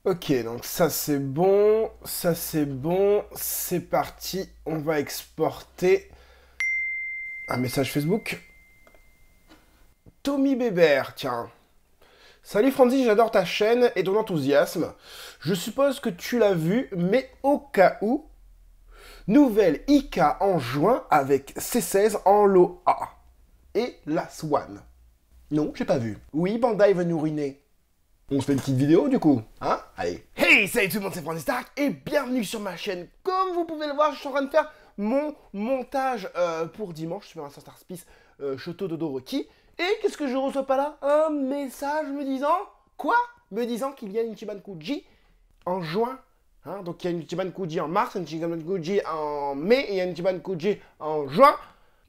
Ok, donc ça c'est bon, ça c'est bon, c'est parti, on va exporter un message Facebook. Tommy Bébert, tiens. Salut Franzi, j'adore ta chaîne et ton enthousiasme. Je suppose que tu l'as vu, mais au cas où, nouvelle IK en juin avec C16 en lot A. Et la Swan. Non, j'ai pas vu. Oui, Bandai veut nous ruiner. On se fait une petite vidéo du coup, hein? Allez. Hey, salut tout le monde, c'est Francis Stark et bienvenue sur ma chaîne. Comme vous pouvez le voir, je suis en train de faire mon montage pour dimanche sur un Star Spice Shoto Todoroki. Et qu'est-ce que je reçois pas là? Un message me disant... Quoi? Me disant qu'il y a une Ichiban Kuji en juin. Hein, donc il y a une Ichiban Kuji en mars, une Ichiban Kuji en mai et il y a une Ichiban Kuji en juin.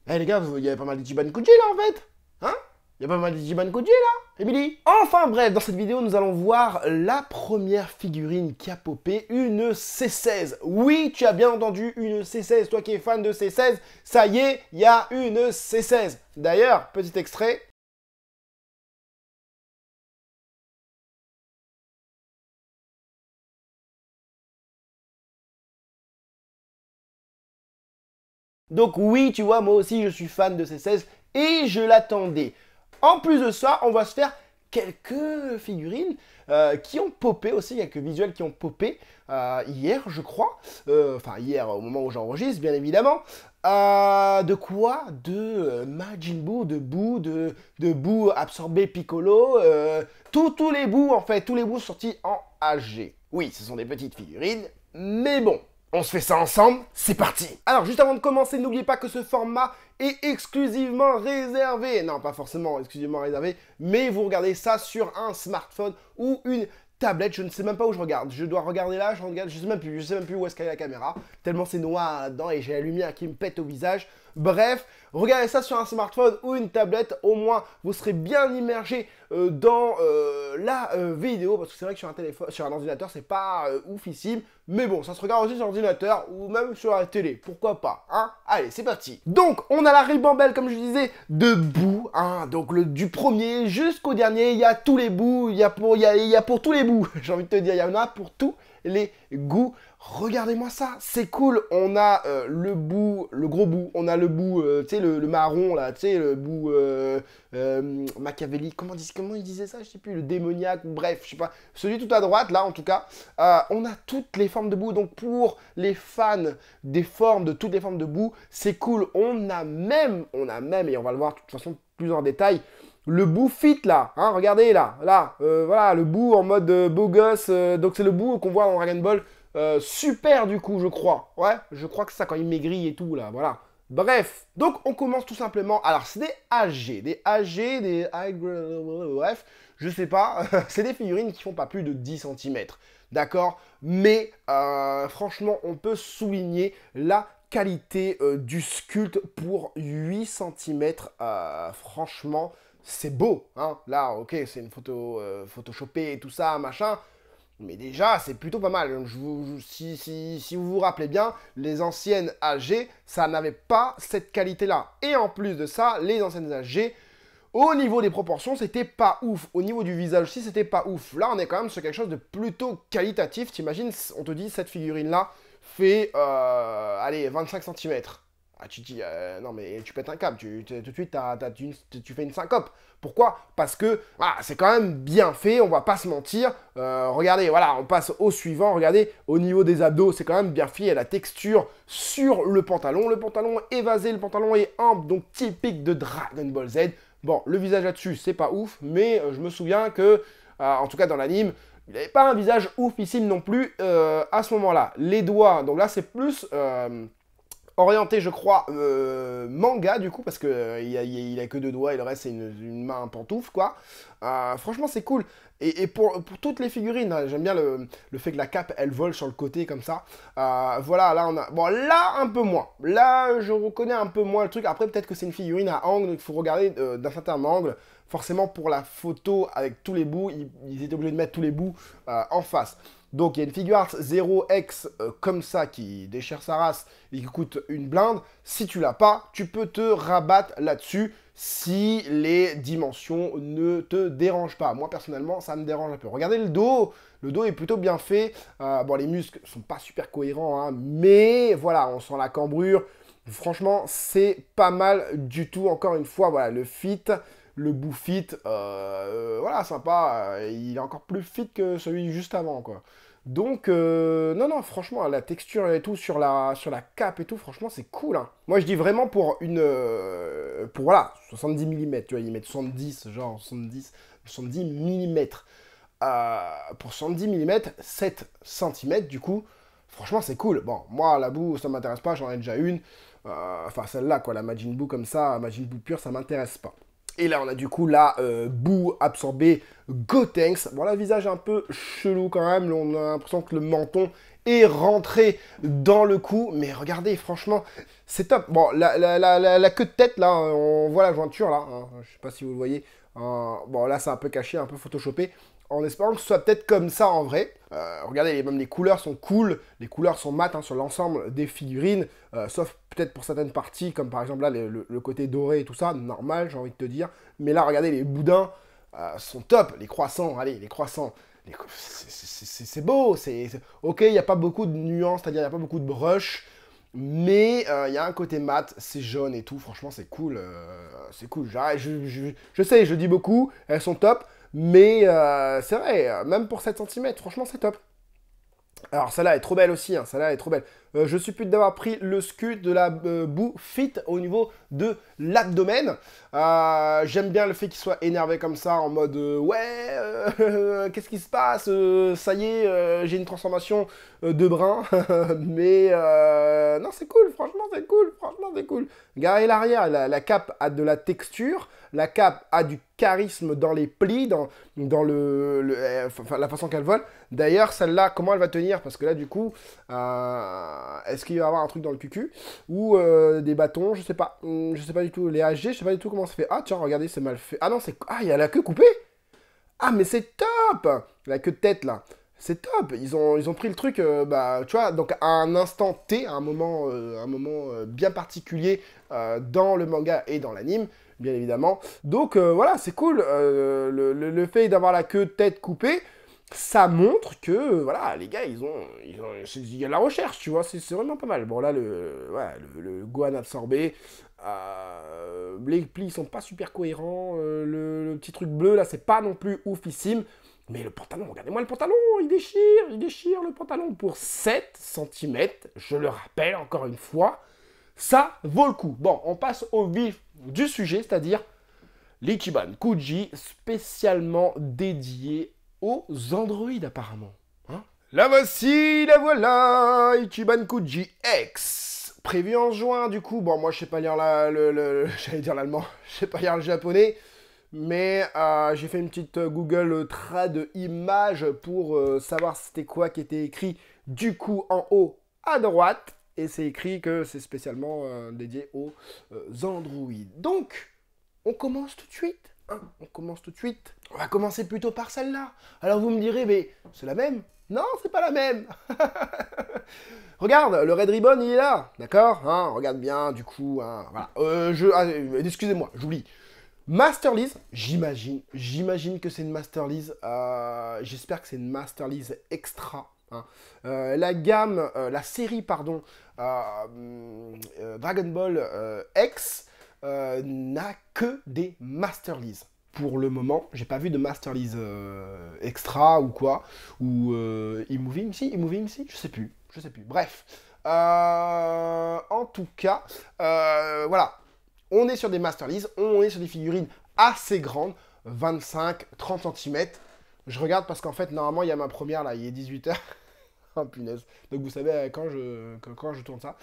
Eh les gars, il y avait pas mal d'Ichiban Kuji là en fait. Hein? Il y a pas mal d'Ichiban Kuji là, Emily. Enfin bref, dans cette vidéo, nous allons voir la première figurine qui a popé, une C16. Oui, tu as bien entendu, une C16. Toi qui es fan de C16, ça y est, il y a une C16. D'ailleurs, petit extrait. Donc oui, tu vois, moi aussi, je suis fan de C16 et je l'attendais. En plus de ça, on va se faire quelques figurines qui ont popé aussi, quelques visuels qui ont popé hier, je crois. Enfin, hier, au moment où j'enregistre, bien évidemment. De quoi? De Majin Buu, de Buu absorbé Piccolo. Tous les Buu, en fait, tous les Buu sortis en HG. Oui, ce sont des petites figurines, mais bon. On se fait ça ensemble, c'est parti. Alors juste avant de commencer, n'oubliez pas que ce format est exclusivement réservé, non pas forcément exclusivement réservé, mais vous regardez ça sur un smartphone ou une tablette, je ne sais même pas où je regarde. Je dois regarder là, je regarde, je sais même plus où est-ce qu'elle est la caméra, tellement c'est noir là-dedans et j'ai la lumière qui me pète au visage. Bref, regardez ça sur un smartphone ou une tablette, au moins vous serez bien immergé dans la vidéo, parce que c'est vrai que sur un téléphone, sur un ordinateur, c'est pas oufissime, mais bon, ça se regarde aussi sur l'ordinateur ou même sur la télé, pourquoi pas, hein? Allez, c'est parti. Donc, on a la ribambelle, comme je disais, de Buu, hein, donc du premier jusqu'au dernier, il y a tous les Buu, il y a pour tous les Buu, j'ai envie de te dire, il y en a pour tous les goûts. Regardez-moi ça, c'est cool. On a le Buu, le gros Buu, on a le Buu, tu sais, le marron là, tu sais, le Buu Machiavelli, comment il disait ça, je sais plus, le démoniaque, bref, je sais pas, celui tout à droite là en tout cas. On a toutes les formes de Buu, donc pour les fans des formes, de toutes les formes de Buu, c'est cool. On a même, et on va le voir de toute façon plus en détail, le Buu Fit là, hein, regardez là, voilà, le Buu en mode beau gosse, donc c'est le Buu qu'on voit dans Dragon Ball. Super du coup, je crois. Ouais, je crois que c'est ça quand il maigrit et tout là, voilà. Bref, donc on commence tout simplement. Alors c'est des AG, bref, je sais pas. C'est des figurines qui font pas plus de 10 cm. D'accord? Mais franchement, on peut souligner la qualité du sculpte pour 8 cm. Franchement, c'est beau. Hein. Là, ok, c'est une photo photoshopée et tout ça, machin. Mais déjà, c'est plutôt pas mal. Si vous vous rappelez bien, les anciennes AG, ça n'avait pas cette qualité-là. Et en plus de ça, les anciennes AG, au niveau des proportions, c'était pas ouf. Au niveau du visage aussi, c'était pas ouf. Là, on est quand même sur quelque chose de plutôt qualitatif. T'imagines, on te dit, cette figurine-là fait, allez, 25 cm. Ah, tu dis, non mais tu pètes un câble, tout de suite tu fais une syncope. Pourquoi? Parce que c'est quand même bien fait, on va pas se mentir. Regardez, voilà, on passe au suivant. Regardez, au niveau des abdos, c'est quand même bien fait. Il y a la texture sur le pantalon. Le pantalon est évasé, le pantalon est ample, donc typique de Dragon Ball Z. Bon, le visage là-dessus, c'est pas ouf, mais je me souviens que, en tout cas dans l'anime, il n'avait pas un visage oufissime non plus à ce moment-là. Les doigts, donc là c'est plus orienté, je crois, manga, du coup, parce qu'il il a que deux doigts et le reste, c'est une main pantoufle, quoi. Franchement, c'est cool. Et pour toutes les figurines, hein, j'aime bien le fait que la cape, elle vole sur le côté, comme ça. Voilà, là, on a... Bon, là, un peu moins. Là, je reconnais un peu moins le truc. Après, peut-être que c'est une figurine à angle, il faut regarder d'un certain angle. Forcément, pour la photo, avec tous les bouts, ils étaient obligés de mettre tous les bouts en face. Donc il y a une figure art 0x comme ça qui déchire sa race et qui coûte une blinde. Si tu l'as pas, tu peux te rabattre là-dessus si les dimensions ne te dérangent pas. Moi personnellement, ça me dérange un peu. Regardez le dos. Le dos est plutôt bien fait. Bon, les muscles sont pas super cohérents, hein, mais voilà, on sent la cambrure. Franchement, c'est pas mal du tout. Encore une fois, voilà, le fit, le bout fit, voilà, sympa. Il est encore plus fit que celui juste avant, quoi. Donc, non, franchement, la texture et tout sur la cape et tout, franchement, c'est cool, hein. Moi, je dis vraiment pour voilà, 70 mm, tu vois, ils mettent 70, genre 70 mm. Pour 110 mm, 7 cm, du coup, franchement, c'est cool. Bon, moi, la boue, ça m'intéresse pas, j'en ai déjà une. Enfin, celle-là, quoi, la Majin Buu comme ça, Majin Buu pure, ça m'intéresse pas. Et là, on a du coup la boue absorbée Gotenks. Bon, là, le visage est un peu chelou quand même. Là, on a l'impression que le menton est rentré dans le cou. Mais regardez, franchement, c'est top. Bon, la queue de tête, là, on voit la jointure, là. Hein, je sais pas si vous le voyez. Bon, là, c'est un peu caché, un peu photoshopé. En espérant que ce soit peut-être comme ça en vrai. Regardez, même les couleurs sont cool. Les couleurs sont mates, hein, sur l'ensemble des figurines. Sauf peut-être pour certaines parties, comme par exemple là, le côté doré et tout ça. Normal, j'ai envie de te dire. Mais là, regardez, les boudins sont top. Les croissants, allez, les croissants. C'est beau. Ok, il n'y a pas beaucoup de nuances, c'est-à-dire il n'y a pas beaucoup de brush. Mais il y a un côté mat, c'est jaune et tout. Franchement, c'est cool. C'est cool. Je sais, je dis beaucoup. Elles sont top. Mais c'est vrai, même pour 7 cm, franchement, c'est top. Alors, celle-là est trop belle aussi, hein, celle-là est trop belle. Je suis plus d'avoir pris le sculpt de la boue fit au niveau de l'abdomen. J'aime bien le fait qu'il soit énervé comme ça, en mode ouais, qu'est-ce qui se passe, ça y est, j'ai une transformation de brun. Mais non, c'est cool, franchement, c'est cool, franchement, c'est cool. Regardez l'arrière, la cape a de la texture, la cape a du charisme dans les plis, dans enfin, la façon qu'elle vole. D'ailleurs, celle-là, comment elle va tenir? Parce que là, du coup, est-ce qu'il va y avoir un truc dans le cucu? Ou des bâtons? Je sais pas. Je sais pas du tout. Les HG, je sais pas du tout comment ça fait. Ah, tiens, regardez, c'est mal fait. Ah non, c'est... Ah, il y a la queue coupée? Ah, mais c'est top! La queue de tête, là. C'est top! Ils ont pris le truc, bah, tu vois, donc à un instant T, à un moment bien particulier dans le manga et dans l'anime, bien évidemment. Donc voilà, c'est cool. Le fait d'avoir la queue de tête coupée, ça montre que, voilà, les gars, il y a de la recherche, tu vois, c'est vraiment pas mal. Bon, là, voilà, le Gohan absorbé, les plis sont pas super cohérents, le petit truc bleu, là, c'est pas non plus oufissime. Mais le pantalon, regardez-moi le pantalon, il déchire le pantalon pour 7 cm, je le rappelle encore une fois, ça vaut le coup. Bon, on passe au vif du sujet, c'est-à-dire l'Ichiban Kuji spécialement dédié aux androïdes apparemment. Hein, la voici, la voilà, Ichiban Kuji X. Prévu en juin du coup, bon moi je sais pas lire j'allais dire l'allemand, je sais pas lire le japonais. Mais j'ai fait une petite Google Trad image pour savoir c'était quoi qui était écrit du coup en haut à droite. Et c'est écrit que c'est spécialement dédié aux androïdes. Donc, on commence tout de suite. Hein, on commence tout de suite. On va commencer plutôt par celle-là. Alors vous me direz, mais c'est la même? Non, c'est pas la même. Regarde, le Red Ribbon, il est là. D'accord, hein, regarde bien, du coup. Hein, voilà. Excusez-moi, j'oublie. Masterlies, j'imagine que c'est une Masterlies. J'espère que c'est une Masterlies extra. Hein. La série, pardon, Dragon Ball X n'a que des Masterlies. Pour le moment, j'ai pas vu de Masterlies extra ou quoi. Ou e-moving, si, je sais plus. Bref. En tout cas, voilà. On est sur des Masterlies, on est sur des figurines assez grandes, 25-30 cm. Je regarde parce qu'en fait, normalement, il y a ma première, là, il est 18h. Oh punaise. Donc vous savez quand je tourne ça.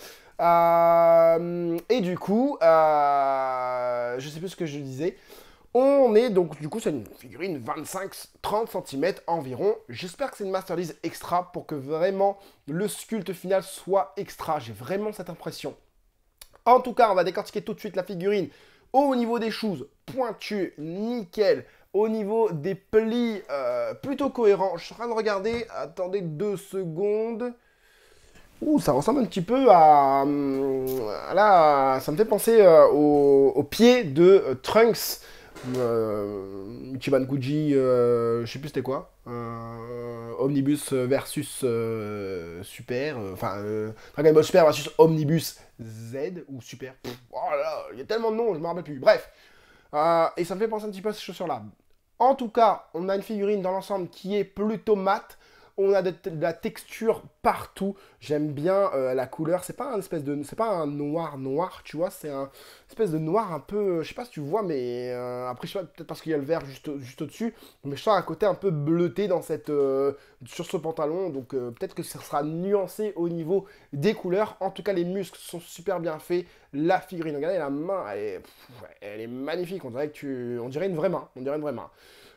Et du coup, je sais plus ce que je disais. On est donc, du coup, c'est une figurine 25-30 cm environ. J'espère que c'est une Masterlies extra pour que vraiment le sculpte final soit extra. J'ai vraiment cette impression. En tout cas, on va décortiquer tout de suite la figurine au niveau des choses, pointueux, nickel, Au niveau des plis, plutôt cohérent. Je suis en train de regarder. Attendez 2 secondes. Ouh, ça ressemble un petit peu à... là, ça me fait penser au pied de Trunks. Ichiban Kuji, je sais plus c'était quoi. Omnibus versus Super. Dragon Ball Super versus Omnibus Z ou Super. Oh là là, il y a tellement de noms, je me rappelle plus. Bref. Et ça me fait penser un petit peu à ces chaussures-là. En tout cas, on a une figurine dans l'ensemble qui est plutôt mate. On a de la texture partout. J'aime bien la couleur. C'est pas c'est pas un noir, tu vois. C'est un espèce de noir un peu, je sais pas si tu vois, mais après je sais pas, peut-être parce qu'il y a le vert juste au-dessus. Mais je sens un côté un peu bleuté dans sur ce pantalon. Donc peut-être que ça sera nuancé au niveau des couleurs. En tout cas, les muscles sont super bien faits. La figurine, regardez la main, elle est magnifique. On dirait une vraie main. On dirait une vraie main.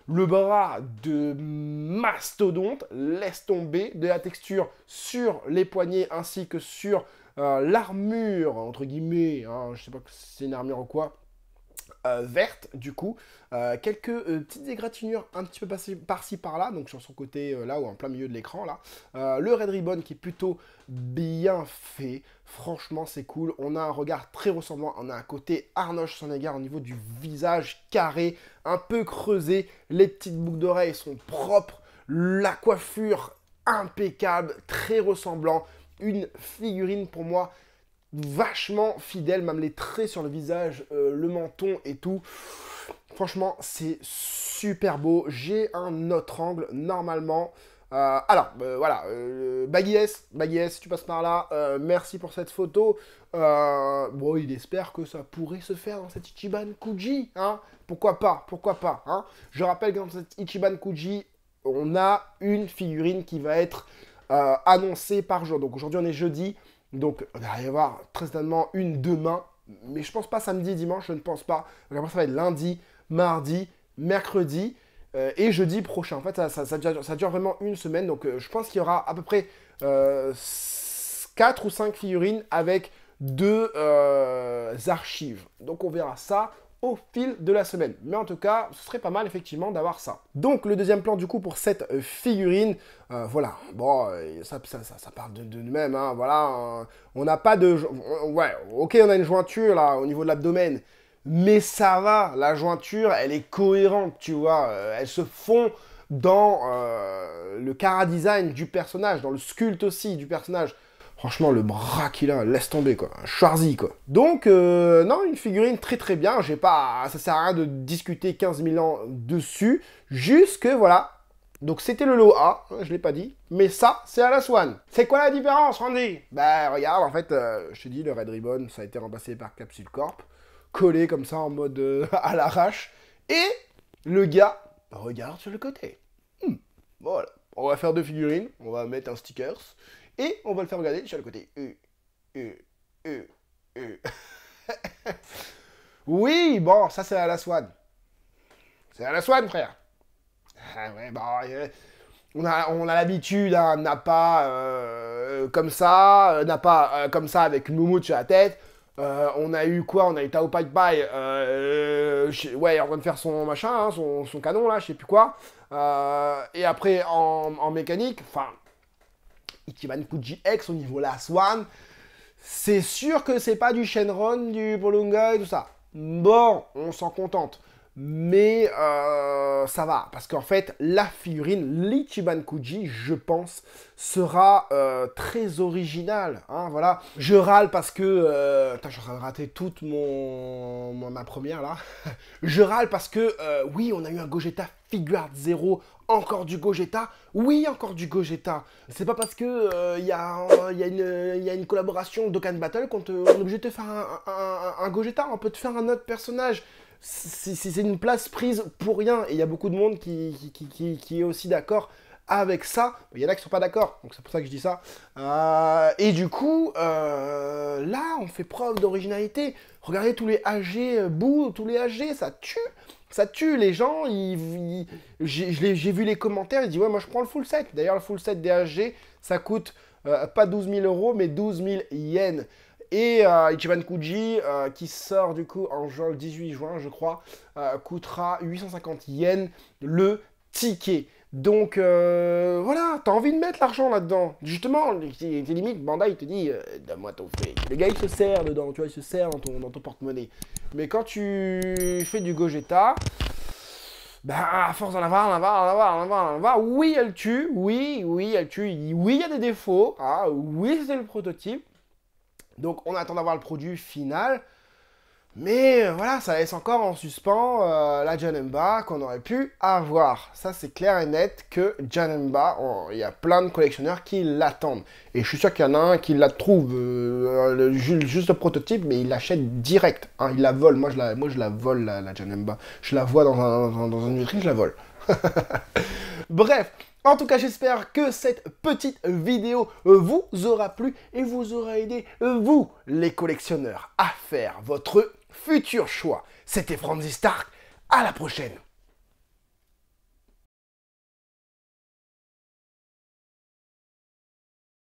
Le bras de mastodonte, laisse tomber, de la texture sur les poignets ainsi que sur l'armure, entre guillemets, hein, je sais pas si c'est une armure ou quoi, verte du coup, quelques petites égratignures un petit peu par-ci par-là, donc sur son côté là ou en plein milieu de l'écran là, le Red Ribbon qui est plutôt bien fait, franchement c'est cool, on a un regard très ressemblant, on a un côté Arnold Schwarzenegger au niveau du visage carré, un peu creusé, les petites boucles d'oreilles sont propres, la coiffure impeccable, très ressemblant, une figurine pour moi vachement fidèle, même les traits sur le visage, le menton et tout. Franchement, c'est super beau. J'ai un autre angle, normalement. Voilà, Baggy S, si tu passes par là, merci pour cette photo. Bon, il espère que ça pourrait se faire dans cette Ichiban Kuji, hein. Pourquoi pas, hein. Je rappelle que dans cette Ichiban Kuji, on a une figurine qui va être annoncée par jour. Donc aujourd'hui, on est jeudi. Donc, il va y avoir très certainement une demain, mais je pense pas samedi, dimanche, je ne pense pas. Donc après, ça va être lundi, mardi, mercredi et jeudi prochain. En fait, ça dure vraiment une semaine, donc je pense qu'il y aura à peu près 4 ou 5 figurines avec 2 archives. Donc on verra ça au fil de la semaine. Mais en tout cas, ce serait pas mal effectivement d'avoir ça. Donc le deuxième plan du coup pour cette figurine, voilà, bon, ça parle de nous-mêmes, hein, voilà, on n'a pas de... Ouais, ok, on a une jointure là au niveau de l'abdomen, mais ça va, la jointure, elle est cohérente, tu vois, elle se fond dans le chara-design du personnage, dans le sculpte aussi du personnage. Franchement, le bras qu'il a, laisse tomber, quoi. Un Schwarzy, quoi. Donc, non, une figurine très très bien. J'ai pas... Ça sert à rien de discuter 15 000 ans dessus. Juste que, voilà. Donc, c'était le lot A, je l'ai pas dit. Mais ça, c'est à la Swan. C'est quoi la différence, Randy? Bah, regarde, en fait, je te dis, le Red Ribbon, ça a été remplacé par Capsule Corp. Collé comme ça, en mode à l'arrache. Et le gars, regarde sur le côté. Voilà. On va faire 2 figurines. On va mettre un stickers. Et on va le faire regarder sur le côté. Oui, bon, ça c'est à la Swan. C'est à la Swan, frère. Ah ouais, bon, on a l'habitude, hein, n'a pas comme ça, n'a pas comme ça avec une moumoute sur la tête. On a eu quoi? On a eu Tao Pai Pai, ouais, en train de faire son machin, hein, son canon là, je sais plus quoi. Et après en mécanique, enfin... Ichiban Kuji X au niveau la Swan, c'est sûr que c'est pas du Shenron, du Bolunga et tout ça. Bon, on s'en contente. Mais ça va, parce qu'en fait, la figurine, l'Ichiban Kuji, je pense, sera très originale. Hein, voilà. Je râle parce que... je suis en train de rater toute ma première, là. Je râle parce que, oui, on a eu un Gogeta Figuart 0, encore du Gogeta. Oui, encore du Gogeta. C'est pas parce que y a une collaboration Dokkan Battle qu'on est obligé de te faire un Gogeta. On peut te faire un autre personnage. C'est une place prise pour rien. Et il y a beaucoup de monde qui est aussi d'accord avec ça. Il y en a qui sont pas d'accord, donc c'est pour ça que je dis ça. Et du coup, là, on fait preuve d'originalité. Regardez tous les AG Boo, tous les AG, ça tue. Ça tue, les gens, j'ai vu les commentaires, ils disent « Ouais, moi je prends le full set ». D'ailleurs, le full set des AG, ça coûte pas 12 000 €, mais 12 000 yens. Et Ichiban Kuji, qui sort du coup en juin, le 18 juin, je crois, coûtera 850 yens le ticket. Donc voilà, t'as envie de mettre l'argent là-dedans. Justement, t'es limite, Bandai il te dit, donne-moi ton fric. Le gars il se sert dedans, tu vois, il se sert dans ton porte-monnaie. Mais quand tu fais du Gogeta, bah à force d'en avoir, oui elle tue, oui elle tue, oui il y a des défauts, ah, oui c'est le prototype. Donc on attend d'avoir le produit final. Mais voilà, ça laisse encore en suspens la Janemba qu'on aurait pu avoir. Ça, c'est clair et net que Janemba, il y a plein de collectionneurs qui l'attendent. Et je suis sûr qu'il y en a un qui la trouve, juste le prototype, mais il l'achète direct. Hein, il la vole. Moi, je la vole, la Janemba. Je la vois dans une vitrine, je la vole. Bref, en tout cas, j'espère que cette petite vidéo vous aura plu et vous aura aidé, vous, les collectionneurs, à faire votre futur choix. C'était Franzy Stark, à la prochaine.